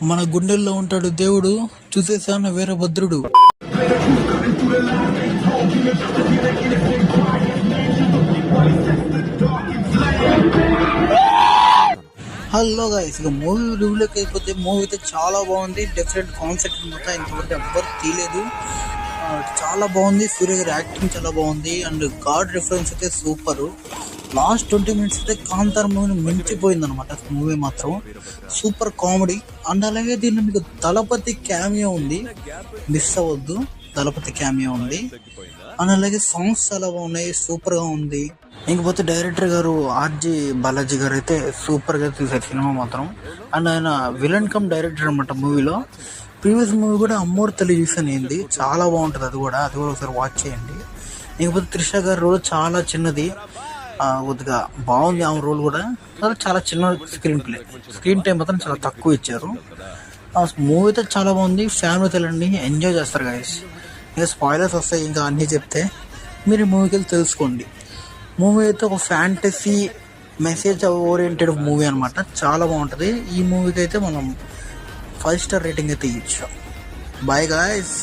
మన గుండెల్లో ఉంటాడు దేవుడు, చూసేసాన వీరభద్రుడు. హలో గైస్, ఇక మూవీ రివ్యూలోకి అయిపోతే మూవీ అయితే చాలా బాగుంది. డిఫరెంట్ కాన్సెప్ట్ మొత్తం ఇంతవరకు ఎవ్వరు తీయలేదు. చాలా బాగుంది. సూర్య గారి యాక్టింగ్ చాలా బాగుంది. అండ్ గాడ్ రిఫరెన్స్ అయితే సూపర్. లాస్ట్ 20 minutes అయితే కాంతార మూవీని మించిపోయింది అనమాట. మూవీ మాత్రం సూపర్ కామెడీ. అండ్ అలాగే దీనిలో మీకు దళపతి క్యామియో ఉంది, మిస్ అవ్వద్దు. దళపతి క్యామియో ఉంది. అండ్ అలాగే సాంగ్స్ చాలా బాగున్నాయి, సూపర్ గా ఉంది. ఇంకపోతే డైరెక్టర్ గారు ఆర్జి బాలాజీ గారు అయితే సూపర్ గా తీశారు సినిమా మాత్రం. అండ్ ఆయన విలన్ కమ్ డైరెక్టర్ అనమాట మూవీలో. ప్రీవియస్ మూవీ కూడా అమ్మోరు తల్లి చూసాను ఏంది, చాలా బాగుంటుంది. అది కూడా ఒకసారి వాచ్ చేయండి. ఇంకపోతే త్రిష గారి రోల్ చాలా చిన్నది, కొద్దిగా బాగుంది. ఆమె రోల్ కూడా చాలా చిన్న స్క్రీన్ టైం మాత్రం చాలా తక్కువ ఇచ్చారు. మూవీ అయితే చాలా బాగుంది. ఫ్యామిలీ తెలండి, ఎంజాయ్ చేస్తారు గైస్. ఇంకా స్పాయిలర్స్ వస్తాయి, ఇంకా అన్నీ చెప్తే మీరు మూవీకి వెళ్ళి తెలుసుకోండి. మూవీ అయితే ఒక ఫ్యాంటసీ మెసేజ్ ఓరియంటెడ్ మూవీ అనమాట. చాలా బాగుంటుంది. ఈ మూవీకి అయితే మనం 5 star రేటింగ్ అయితే ఇచ్చాం. Bye guys.